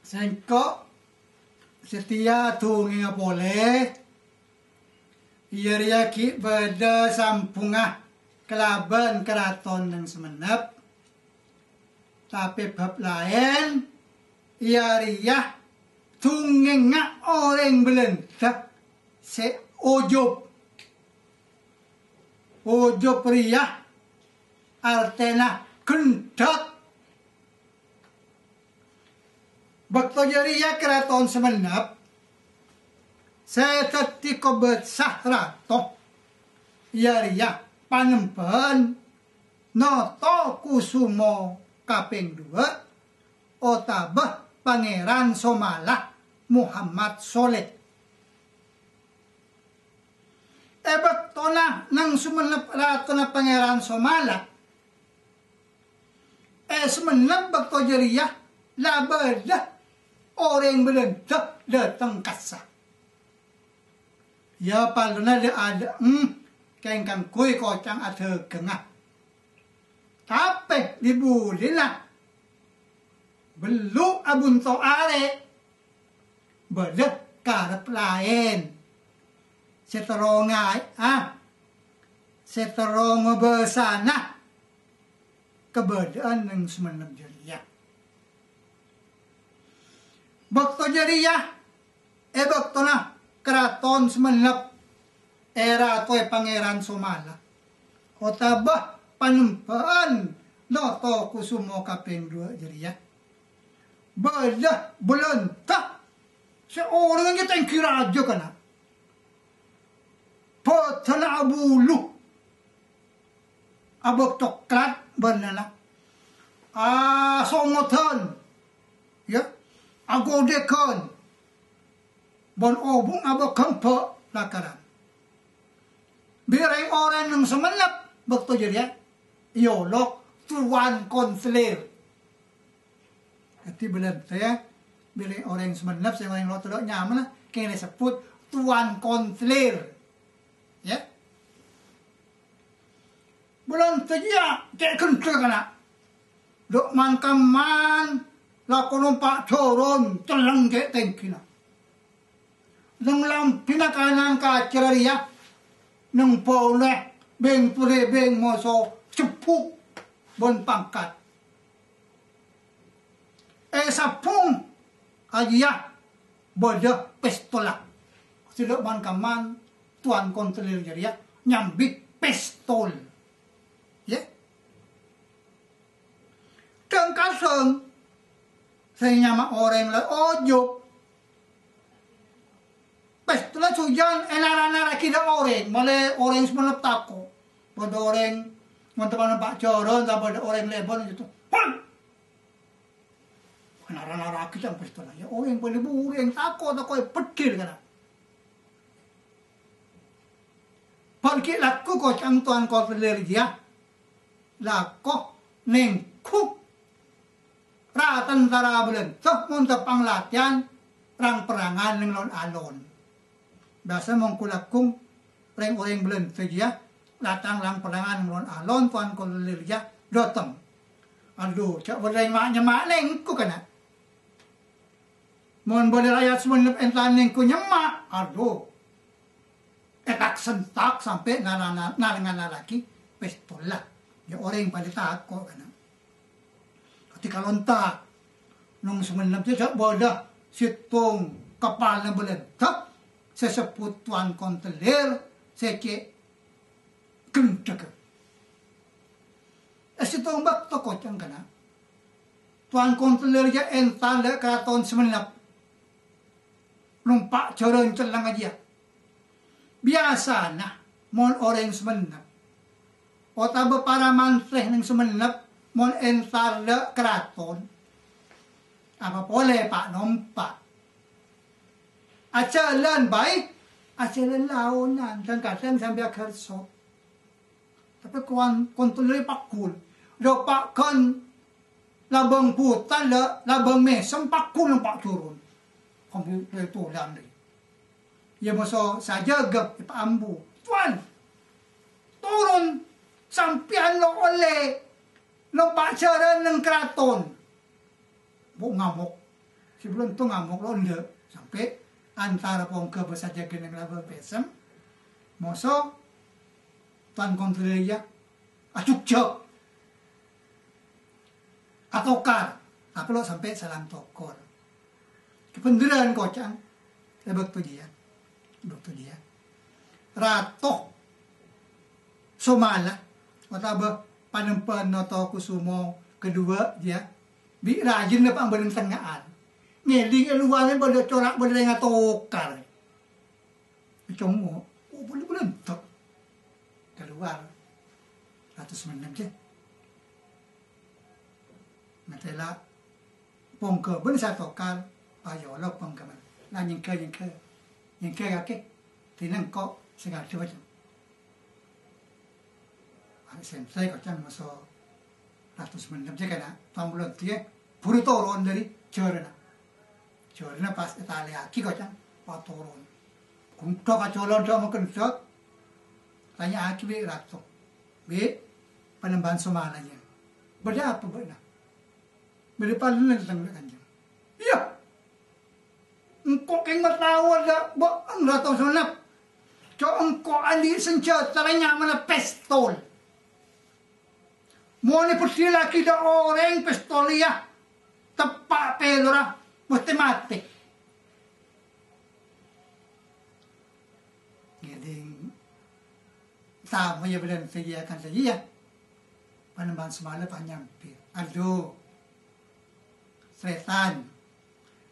Sengkok setia tungi boleh. Ia ki beda sampungah kelaban keraton yang semenep. Tapi bab lain ia tungi ngak orang Belanda se ujub riyah artena kendak. Bakto jariya keraton semenep saya ketika besah rato ia panempen noto kusumo kaping 2 otabah Pangeran Somalah Muhammad Soleh. Bakto na nang sumenep rato na Pangeran Somalah semenep bakto jariya labadah orang Belanda datang kasar. Ya paluna dia ada kengkang kui kocang ada gengah. Tapi dibulilah belum abun to are bedek karep lain. Seterongai seterong besana kebedaan yang semenep jariya. Bakto jariya bakto na keraton semenep era toy Pangeran Somalah otabah panempan noto kusumo kaping 2 jariya beda belentah seorang yang tengki raja kana potana abulu abok toklat bernana songotan ya agodekon bon obung abok kempo lakaran birai orang yang semenep bakto jariya yolok tuan konselir kati belan saya birai orang yang semenep saya yang lo telok nyaman lah kaya disebut tuan konselir ya belan saja kayak kental kana dok mangkaman lako numpak corong telang kayak tengkina nang lampina kanan ka cerariya nang boleh beng pure beng moso cepuk bon pangkat sapung aja bodoh pistola silok mangkaman tuan konselir jariya nyambit pistol ya kangkaseng saya nyama orang lah ojo pistolnya sujan enara-nara kita orang malah orang semenep tako pada orang teman-teman Pak Joron tak pada orang Lebon gitu pan enara-nara kita pistolnya orang boleh bureng tako pedil kana pergi laku kocang tuan konselir dia laku nengkuk ratan tara Belanda muntah panglatihan perang perangan dengan alon biasa mengkulakung orang Belanda dia datang lang perangan dengan alon tuan konselir dia datang aduh cak boleh maknya mak nengku kana mohon boleh rakyat semenep entan nengku nyemak aduh etak sentak sampai nana lagi pistol lah ya orang yang paling takut kana ketika lontak nung semenep dia bodoh situng kepala Belanda sesebut tuan konselir seke kentek situng bak toko cang kana tuan konselir dia entan le keraton semenep numpak corong celang aja biasa nah mon orang semenep otaba para mantreh nang semenep mon entar le keraton apa boleh pak nompak acalan baik acalan launan dan kadang sampai kerso tapi kawan kontrol pakul do pakkan labang putan le labang mesem pakul nampak turun komputer itu lamri ya maso saja gap Pak Ambu tuan turun sampian lo oleh lo pak cara neng keraton bu ngamuk sebelum tu ngamuk londe sampai antara pongke bersaja kena label pesem moso tuan kontrolia acuk jok atokar apa lo sampai salam tokor kependeran kocang lebek tu dia rato somala wataba panempan noto kusumo kedua dia bi rajin na pang bareng tengaan ngeling eluwangan pada corak pada nga tokar Como, boleh tok keluar 100 menit je. Matela pongke ben sa tokal payo lo pongke man. La yang ke kake tinang ko segar coba. Ani sensei ko cang maso 100 menit je kana pambulan tie puru toron dari jorna pas Italia ki ko cang patoron. Kung toka colon sama kensot tanya aki be rato be panemban somalanya beda apa beda beda paling tentang kanjeng iya engkau keng matawar dah bo ang rato sonap co engkau ali senjata lainnya mana pistol mau ni putih laki dah orang pistol ya tepak pelora mesti mati. Sama ya benar saja akan saja panemban semala panyampir aduh setan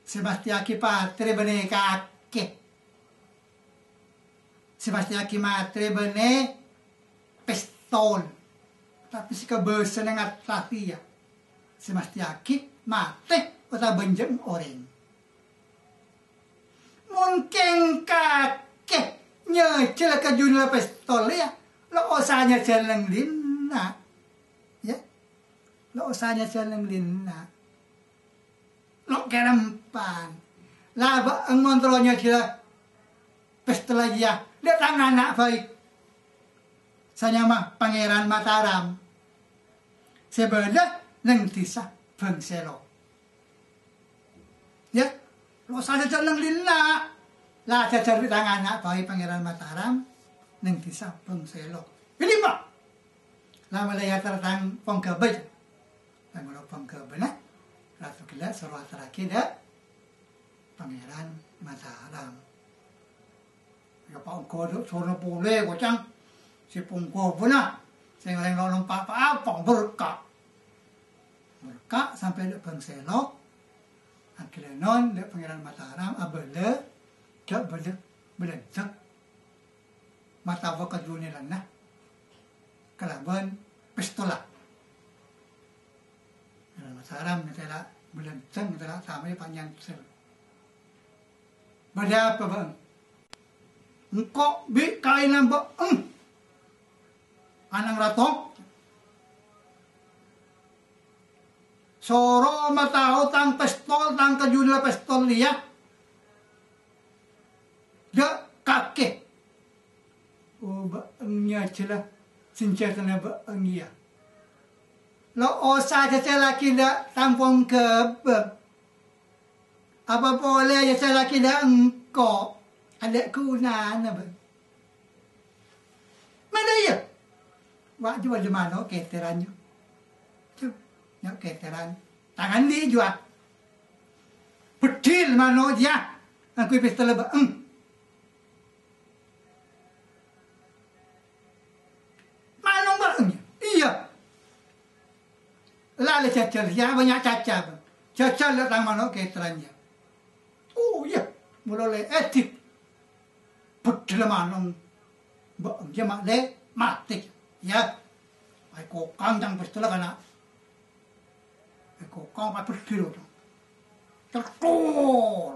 Sebastiaki patre bene kake Sebastiaki matre bene pistol tapi si kebesa nengat tati ya Sebastiaki mate kota benjeng orang mungkin kake nyecel ke junior pistol ya lo osanya celeng lina ya lo osanya celeng lina lo kerempan laba ang kontrolnya sila pistol aja dia tangan anak baik saya mah Pangeran Mataram sebelah neng tisa bengselo ya lo osanya celeng lina lah cari tangan anak baik Pangeran Mataram neng tisa pengselo. Ini pak. Lama laya tertang pengkebej. Lama pengkebej na. Ratu kila seruat terakhir dah. Pangeran Mataram. Ya pak engkau sorno boleh kocang. Si pungko puna. Sehingga nolong papa apa berkah. Berkah sampai dek pengselo. Akhirnya non dek Pangeran Mataram abele. Cak bele belentek. Mata waka dunia lana kalaban pistola Mataram nitela belenteng nitela sampai panjang sel bada apa bang engkau bi kain nambah anang ratok soro matao tang pistol tang kejunla pistol dia dia kakek oh baangnya celah senjata na baangnya lo osa celah kita tampung ke apa boleh celah kita engkau ada kuna na ba mana ya wak jual di mana keterannya tu nak keteran tangan dia jual pedil mana dia aku pistol baang Lalu cacar, ya banyak cacar. Cacar datang mana keterannya. Oh ya, mulai etik. Betul mana, jemaah le mati. Ya, aku kandang pistol kana. Aku kang apa pistol tu. Terkor.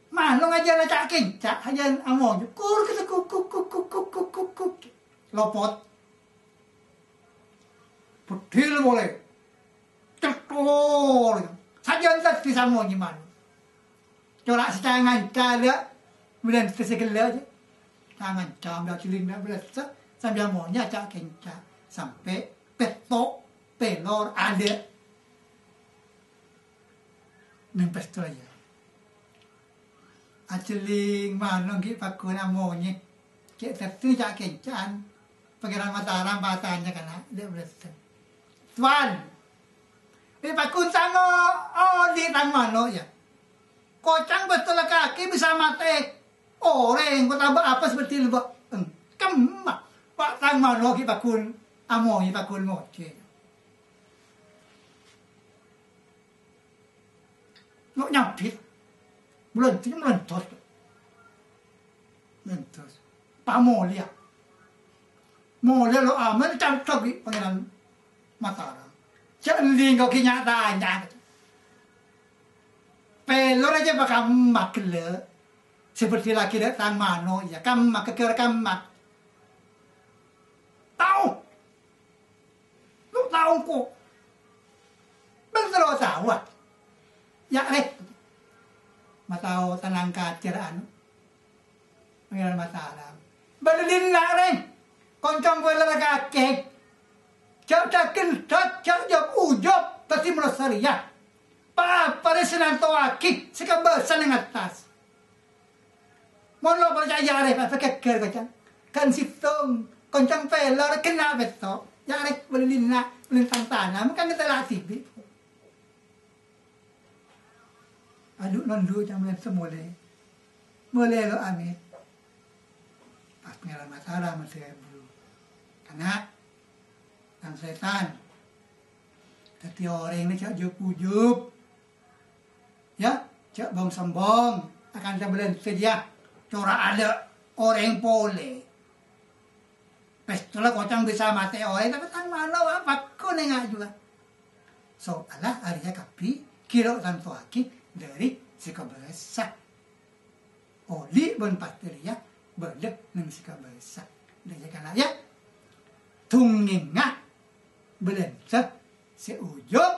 Mana ngajar lah cakin, cak aja amon. Kur kita kuk. Lopot. Putih boleh, tekor, saja tak bisa mau gimana. Corak setangan kada, bulan segala aja, tangan cam dah ciling dah bulan sambil maunya cak kencang sampai petok pelor ada. neng pesta ya aceling manong ki pakun amonye ki tertu ja kencan pangeran Mataram batanya kana dia beresen tuan ini pakun sango di tang mano ya kocang betul kaki bisa mati orang kota apa seperti lu kemak pak tang mano ki pakun amonye pakun moce no nyampit melentos pamolia molia lo aman cam pangeran Mataram jangan lingkau kenyataannya pelor aja bakal makle seperti laki datang mano ya kamak keker kamak tahu lu tahu kok betul tahu ya matao tanang kaceraan pangeran Mataram balilin la reng koncong bola kakek cacakin cacak ujop tadi melosaria pa paresenan toaki sekabasan yang atas molo percaya re pa keker kacang kan sitom koncong pelor kena beto ya rek balilin la lintang tanah kan kita latih aduk nondu jam lain semule boleh lo amin pas pangeran Mataram masih bulu karena dan setan tapi orang ini cak jup ya cak bong sombong akan sebelum sedia cora ada orang pole pestula kocang bisa mati orang tapi tan mana apa kau nengah juga so alah harinya kapi kilo tanto aki dari sikabasa oli bon patria belek nang sikabasa dari kana ya tunginga belensa seujop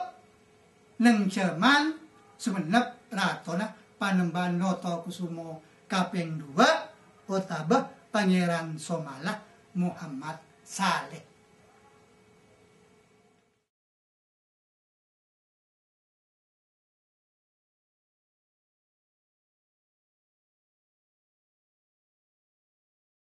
nang cerman sumenep ratona panemban noto kusumo kaping 2 otaba pangeran Somala Muhammad Saleh